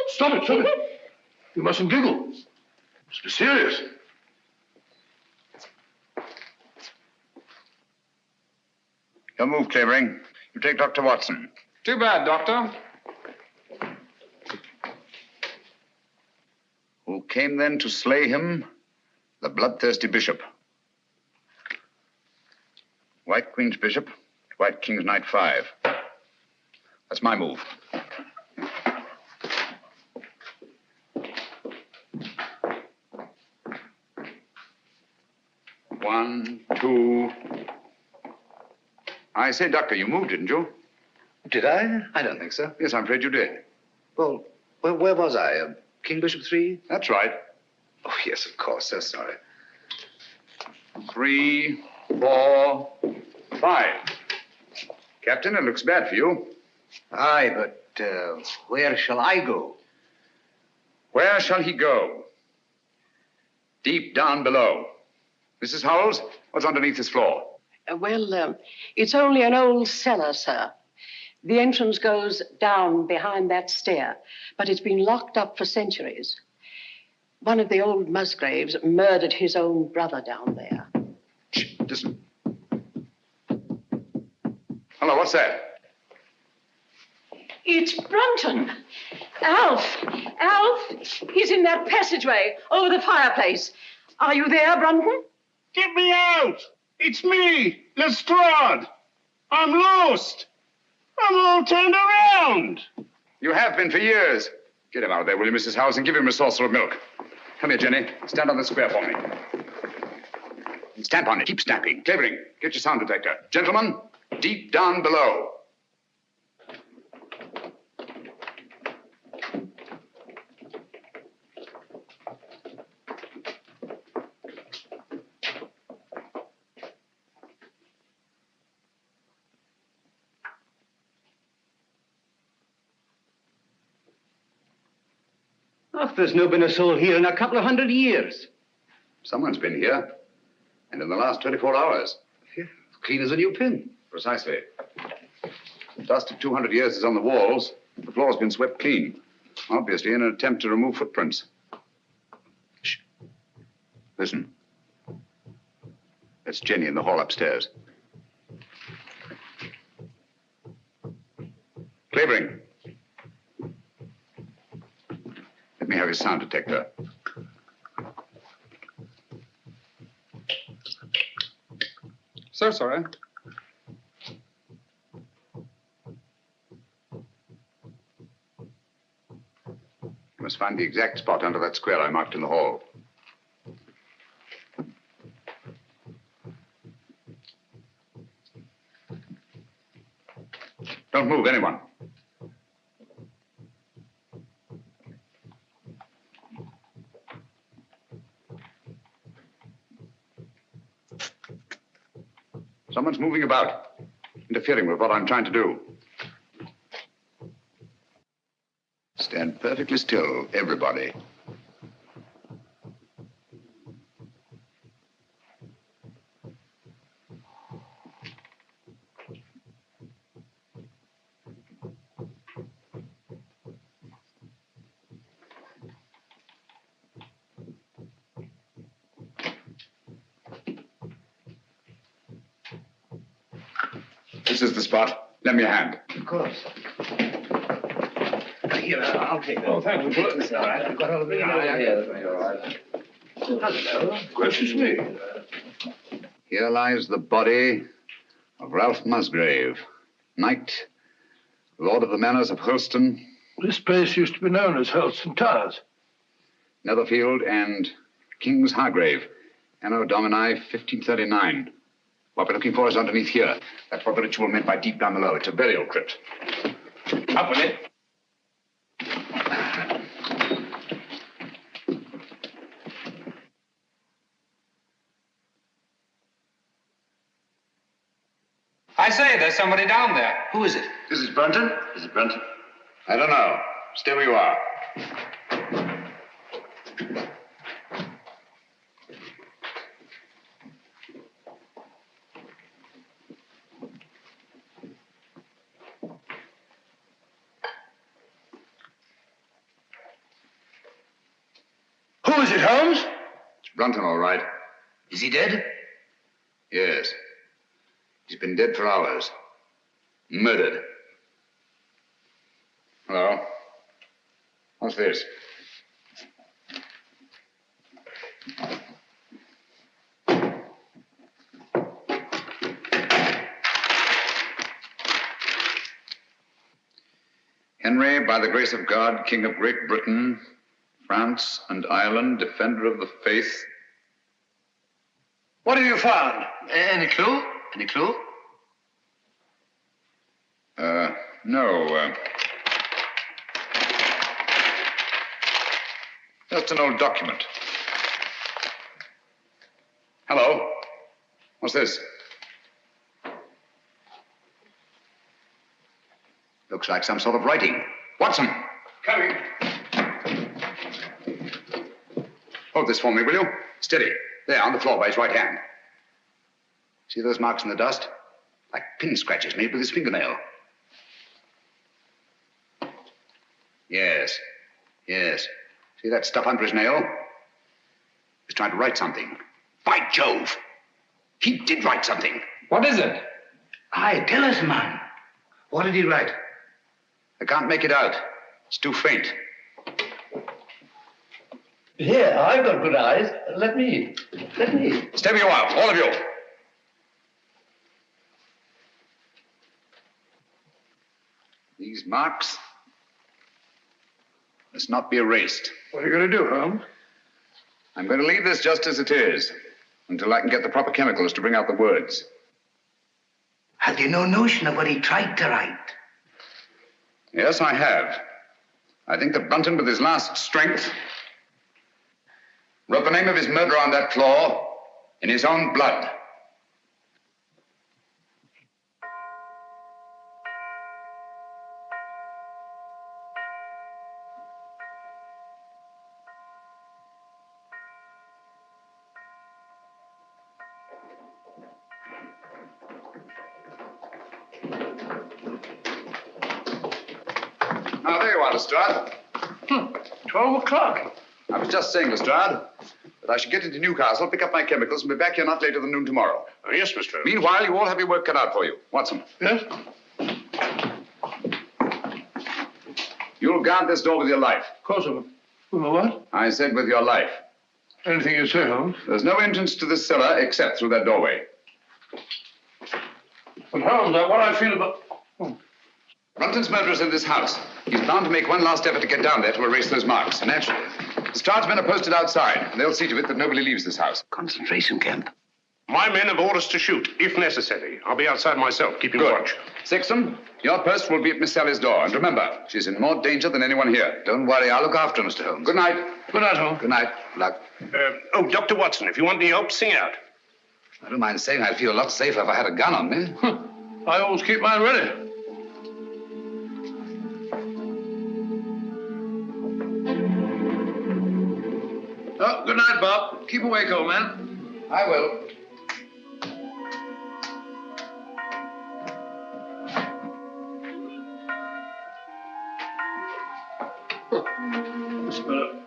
Stop it, stop it. You mustn't giggle. You must be serious. Your move, Clavering. You take Dr. Watson. Too bad, Doctor. Who came then to slay him? The bloodthirsty bishop. White Queen's Bishop, White King's Knight 5. That's my move. One, two. I say, Doctor, you moved, didn't you? Did I? I don't think so. Yes, I'm afraid you did. Well, where was I? King Bishop 3? That's right. Oh, yes, of course. So sorry. 3, 4, 5. Captain, it looks bad for you. Aye, but where shall I go? Where shall he go? Deep down below. Mrs. Howells, what's underneath this floor? It's only an old cellar, sir. The entrance goes down behind that stair, but it's been locked up for centuries. One of the old Musgraves murdered his own brother down there. Shh, listen. Hello, what's that? It's Brunton. Alf! He's in that passageway over the fireplace. Are you there, Brunton? Get me out! It's me, Lestrade. I'm lost. I'm all turned around. You have been for years. Get him out of there, will you, Mrs. Howells, and give him a saucer of milk. Come here, Jenny. Stand on the square for me. Stamp on it. Keep stamping. Clavering, get your sound detector. Gentlemen, deep down below. Oh, there's no been a soul here in a couple of 100 years. Someone's been here. And in the last 24 hours. Yeah, clean as a new pin. Precisely. The dust of 200 years is on the walls. The floor's been swept clean. Obviously in an attempt to remove footprints. Shh. Listen. That's Jenny in the hall upstairs. Clavering. Let me have his sound detector. So sorry. You must find the exact spot under that square I marked in the hall. Don't move, anyone. Someone's moving about, interfering with what I'm trying to do. Stand perfectly still, everybody. This is the spot. Lend me a hand. Of course. Here, I'll take it. Oh, thank you. It's all right. I've got all the all right. Hello. Gracious me. Here lies the body of Ralph Musgrave, knight, lord of the manors of Hurlston. This place used to be known as Hurlston Towers. Netherfield and King's Hargrave, Anno Domini 1539. What we're looking for is underneath here. That's what the ritual meant by deep down below. It's a burial crypt. Up with it. I say, there's somebody down there. Who is it? This is Brunton? Is it Brunton? I don't know. Stay where you are. Who is it, Holmes? It's Brunton, all right. Is he dead? Yes. He's been dead for hours. Murdered. Hello? What's this? Henry, by the grace of God, King of Great Britain, France and Ireland, defender of the faith. What have you found? Any clue? Any clue? No. Just an old document. Hello? What's this? Looks like some sort of writing. Watson! Coming. Hold this for me, will you? Steady. There, on the floor by his right hand. See those marks in the dust? Like pin scratches made with his fingernail. Yes. Yes. See that stuff under his nail? He's trying to write something. By Jove! He did write something. What is it? Aye, tell us, man. What did he write? I can't make it out. It's too faint. Here, I've got good eyes. Let me. Stay where you are, all of you. These marks must not be erased. What are you going to do, Holmes? I'm going to leave this just as it is until I can get the proper chemicals to bring out the words. Have you no notion of what he tried to write? Yes, I have. I think that Brunton, with his last strength, wrote the name of his murderer on that floor in his own blood. Now, there you are, Lestrade. 12 o'clock. I was just saying, Lestrade, that I should get into Newcastle, pick up my chemicals, and be back here not later than noon tomorrow. Yes, Mr. Holmes. Meanwhile, you all have your work cut out for you. Watson. Yes? You'll guard this door with your life. Of course I will. With my what? I said with your life. Anything you say, Holmes. There's no entrance to this cellar except through that doorway. But Holmes, what I feel about... Brunton's murderer's in this house. He's bound to make one last effort to get down there to erase those marks. Naturally. Lestrade's men are posted outside, and they'll see to it that nobody leaves this house. Concentration camp. My men have orders to shoot, if necessary. I'll be outside myself, keeping Good. watch. Sexton, your post will be at Miss Sally's door. And remember, she's in more danger than anyone here. Don't worry, I'll look after her, Mr. Holmes. Good night. Good night, Holmes. Good night. Luck. Dr. Watson, if you want any help, sing out. I don't mind saying I'd feel a lot safer if I had a gun on me. I always keep mine ready. Oh, good night, Bob. Keep awake, old man. I will. That's better.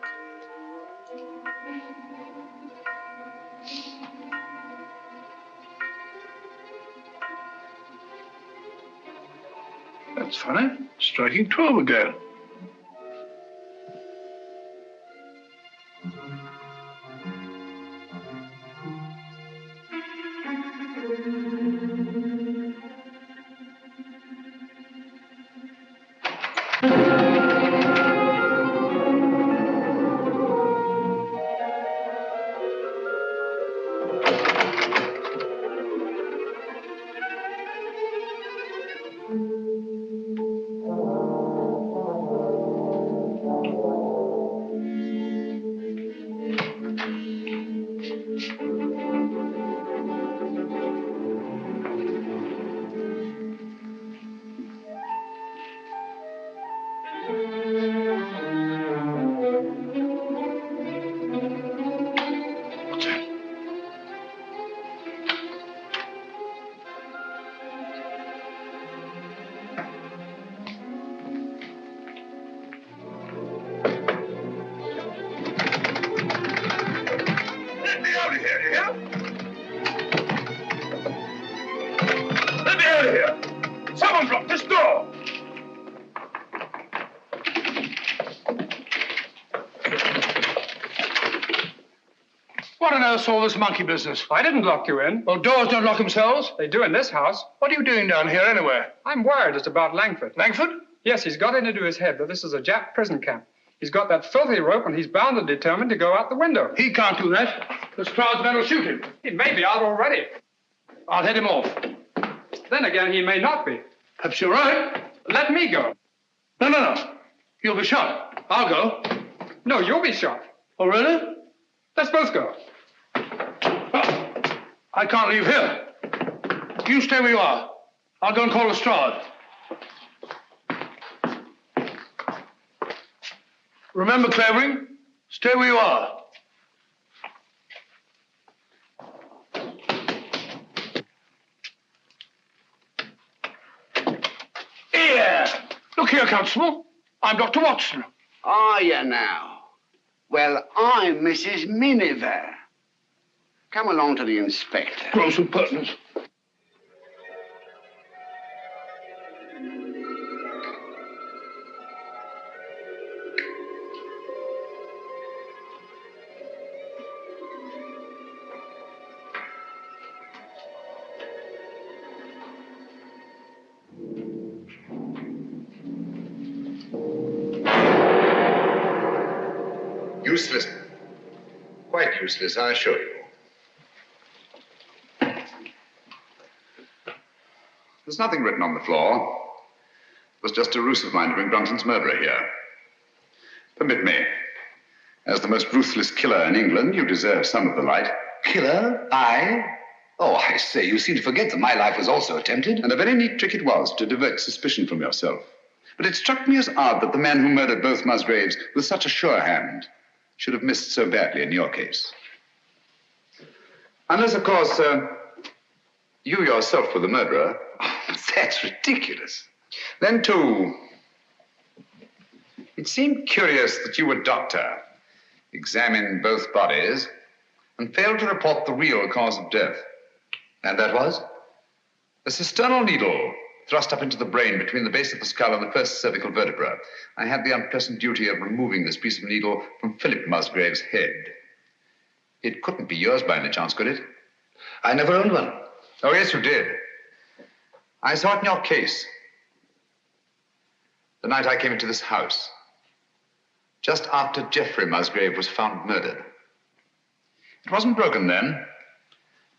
That's funny. Striking 12 again. What on earth's all this monkey business? I didn't lock you in. Well, doors don't lock themselves. They do in this house. What are you doing down here anyway? I'm worried it's about Langford. Langford? Yes, he's got it into his head that this is a Jap prison camp. He's got that filthy rope and he's bound and determined to go out the window. He can't do that. The crowd's men will shoot him. He may be out already. I'll head him off. Then again, he may not be. Perhaps you're right. Let me go. No. You'll be shot. I'll go. No, you'll be shot. Oh, really? Let's both go. I can't leave here. You stay where you are. I'll go and call Lestrade. Remember, Clavering, stay where you are. Here! Look here, Constable. I'm Dr. Watson. Are you now? Well, I'm Mrs. Miniver. Come along to the inspector. Gross impertinence. Useless. Quite useless, I assure you. There's nothing written on the floor. It was just a ruse of mine to bring Brunton's murderer here. Permit me. As the most ruthless killer in England, you deserve some of the light. Killer? I? Oh, I say, you seem to forget that my life was also attempted. And a very neat trick it was to divert suspicion from yourself. But it struck me as odd that the man who murdered both Musgraves with such a sure hand should have missed so badly in your case. Unless, of course, you yourself were the murderer. Oh, that's ridiculous. Then, too, it seemed curious that you, a doctor, examined both bodies and failed to report the real cause of death. And that was? A cisternal needle thrust up into the brain between the base of the skull and the first cervical vertebra. I had the unpleasant duty of removing this piece of needle from Philip Musgrave's head. It couldn't be yours by any chance, could it? I never owned one. Oh, yes, you did. I saw it in your case. The night I came into this house. Just after Geoffrey Musgrave was found murdered. It wasn't broken then.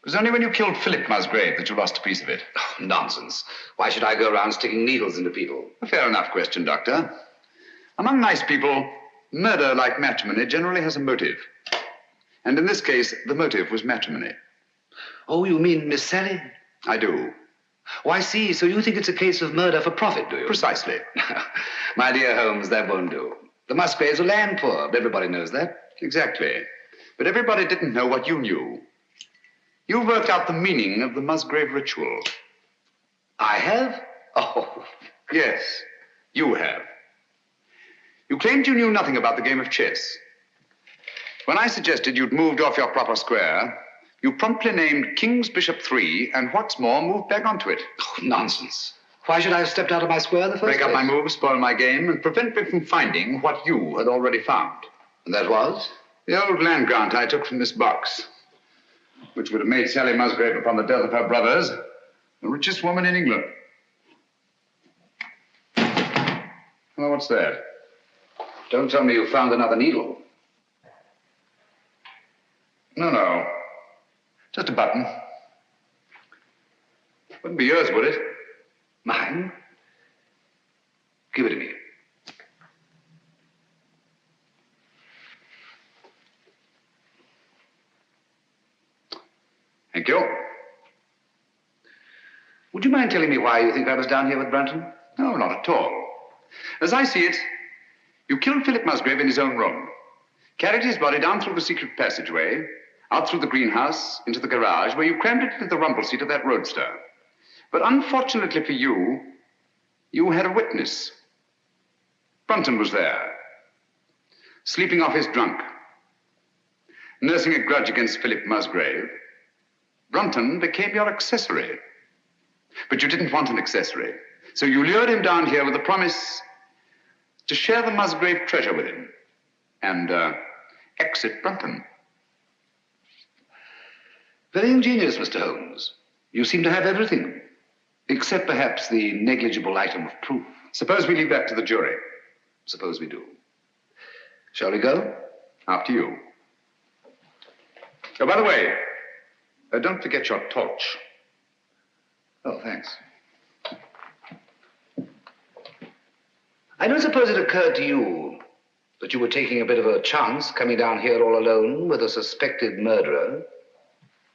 It was only when you killed Philip Musgrave that you lost a piece of it. Oh, nonsense. Why should I go around sticking needles into people? A fair enough question, Doctor. Among nice people, murder, like matrimony, generally has a motive. And in this case, the motive was matrimony. Oh, you mean Miss Sally? I do. Oh, I see. So you think it's a case of murder for profit, do you? Precisely. My dear Holmes, that won't do. The Musgraves are land poor. Everybody knows that. Exactly. But everybody didn't know what you knew. You worked out the meaning of the Musgrave ritual. I have? Oh, yes, you have. You claimed you knew nothing about the game of chess. When I suggested you'd moved off your proper square, you promptly named King's Bishop 3, and what's more, moved back onto it. Oh, nonsense. Why should I have stepped out of my square in the first place? Break up my move, spoil my game, and prevent me from finding what you had already found. And that was? The old land grant I took from this box, which would have made Sally Musgrave, upon the death of her brothers, the richest woman in England. Well, what's that? Don't tell me you found another needle. No. Just a button. Wouldn't be yours, would it? Mine? Give it to me. Thank you. Would you mind telling me why you think I was down here with Brunton? No, not at all. As I see it, you killed Philip Musgrave in his own room, carried his body down through the secret passageway, out through the greenhouse, into the garage, where you crammed it into the rumble seat of that roadster. But unfortunately for you, you had a witness. Brunton was there, sleeping off his drunk, nursing a grudge against Philip Musgrave. Brunton became your accessory. But you didn't want an accessory, so you lured him down here with the promise to share the Musgrave treasure with him and exit Brunton. Very ingenious, Mr. Holmes. You seem to have everything, except perhaps the negligible item of proof. Suppose we leave that to the jury. Suppose we do. Shall we go? After you. Oh, by the way, don't forget your torch. Oh, thanks. I don't suppose it occurred to you That you were taking a bit of a chance coming down here all alone with a suspected murderer?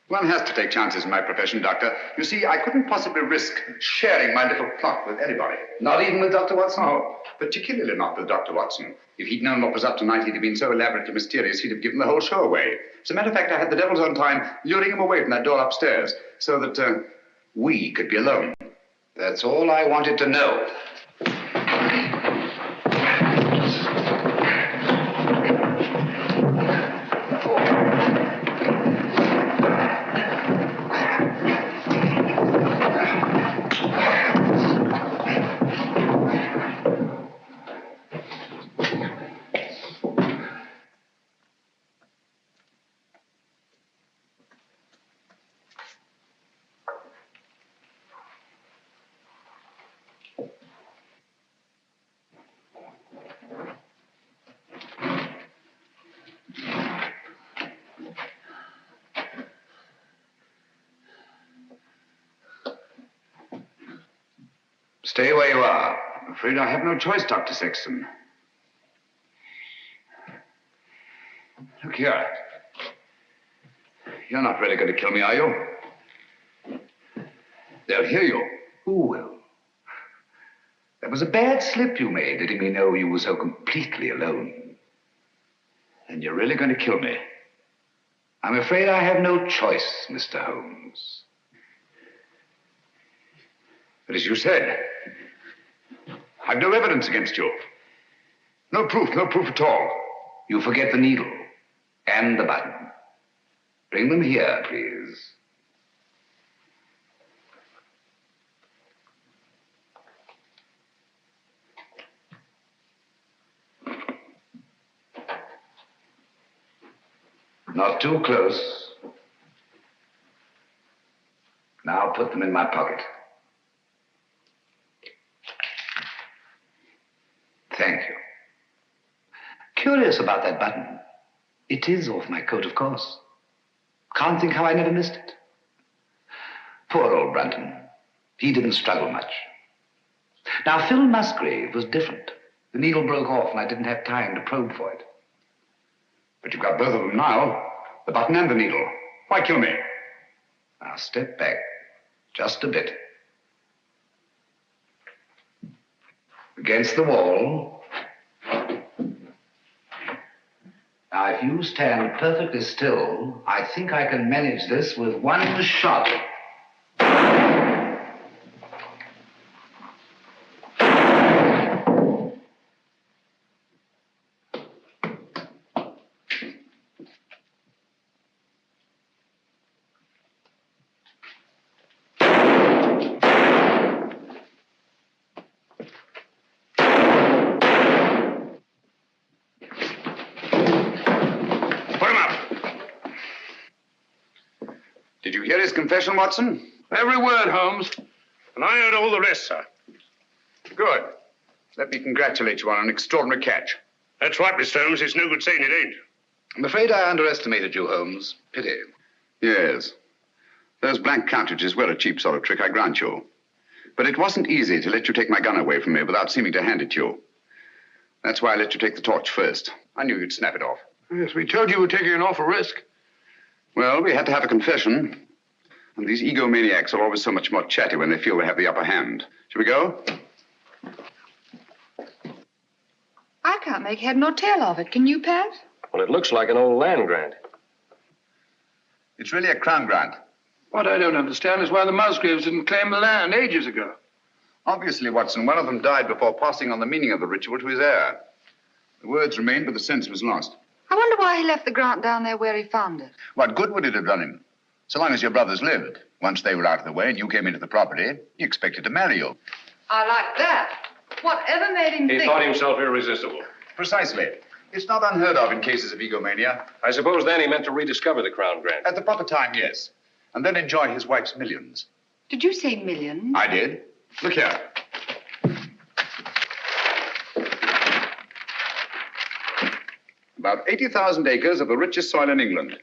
One has to take chances in my profession, Doctor. You see, I couldn't possibly risk sharing my little plot with anybody. Not even with Dr. Watson? No, particularly not with Dr. Watson. If he'd known what was up tonight, he'd have been so elaborately mysterious, he'd have given the whole show away. As a matter of fact, I had the devil's own time luring him away from that door upstairs so that we could be alone. That's all I wanted to know. Stay where you are. I'm afraid I have no choice, Dr. Sexton. Look here. You're not really going to kill me, are you? They'll hear you. Who will? That was a bad slip you made, letting me know you were so completely alone. And you're really going to kill me. I'm afraid I have no choice, Mr. Holmes. But as you said, I've no evidence against you. No proof at all. You forget the needle and the button. Bring them here, please. Not too close. Now put them in my pocket. Thank you. Curious about that button. It is off my coat, of course. Can't think how I never missed it. Poor old Brunton. He didn't struggle much. Now, Phil Musgrave was different. The needle broke off and I didn't have time to probe for it. But you've got both of them now. The button and the needle. Why kill me? Now step back. Just a bit. Against the wall. Now, if you stand perfectly still, I think I can manage this with one shot. Did you hear his confession, Watson? Every word, Holmes. And I heard all the rest, sir. Good. Let me congratulate you on an extraordinary catch. That's right, Mr. Holmes. It's no good saying it ain't. I'm afraid I underestimated you, Holmes. Pity. Yes. Those blank cartridges were a cheap sort of trick, I grant you. But it wasn't easy to let you take my gun away from me without seeming to hand it to you. That's why I let you take the torch first. I knew you'd snap it off. Yes, we told you we were taking an awful risk. Well, we had to have a confession. And these egomaniacs are always so much more chatty when they feel they have the upper hand. Shall we go? I can't make head nor tail of it. Can you, Pat? Well, it looks like an old land grant. It's really a crown grant. What I don't understand is why the Musgraves didn't claim the land ages ago. Obviously, Watson, one of them died before passing on the meaning of the ritual to his heir. The words remained, but the sense was lost. I wonder why he left the grant down there where he found it. What good would it have done him? So long as your brothers lived. Once they were out of the way and you came into the property, he expected to marry you. I like that. Whatever made him He think... thought himself irresistible. Precisely. It's not unheard of in cases of egomania. I suppose then he meant to rediscover the crown grant. At the proper time, yes. And then enjoy his wife's millions. Did you say millions? I did. Look here. About 80,000 acres of the richest soil in England.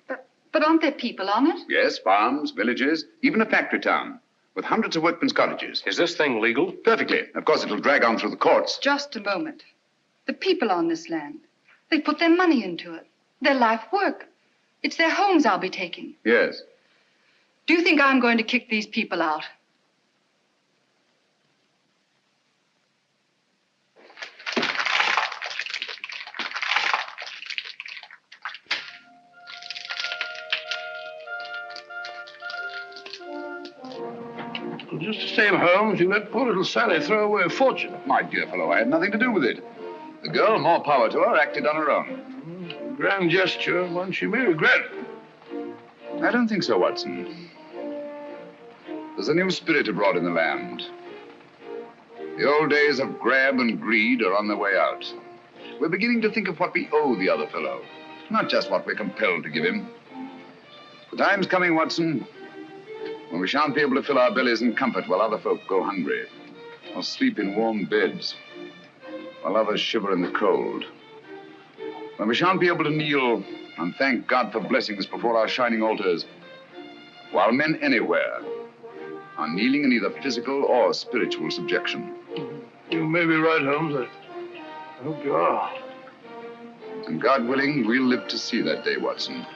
But aren't there people on it? Yes, farms, villages, even a factory town, with hundreds of workmen's cottages. Is this thing legal? Perfectly. Of course, it'll drag on through the courts. Just a moment. The people on this land, They put their money into it, their life work. It's their homes I'll be taking. Yes. Do you think I'm going to kick these people out? Just the same, Holmes, you let poor little Sally throw away a fortune. My dear fellow, I had nothing to do with it. The girl, more power to her, acted on her own. Grand gesture, one she may regret. I don't think so, Watson. There's a new spirit abroad in the land. The old days of grab and greed are on their way out. We're beginning to think of what we owe the other fellow, not just what we're compelled to give him. The time's coming, Watson, when we shan't be able to fill our bellies in comfort while other folk go hungry, or sleep in warm beds while others shiver in the cold. When we shan't be able to kneel and thank God for blessings before our shining altars, while men anywhere are kneeling in either physical or spiritual subjection. You may be right, Holmes. I hope you are. And God willing, we'll live to see that day, Watson.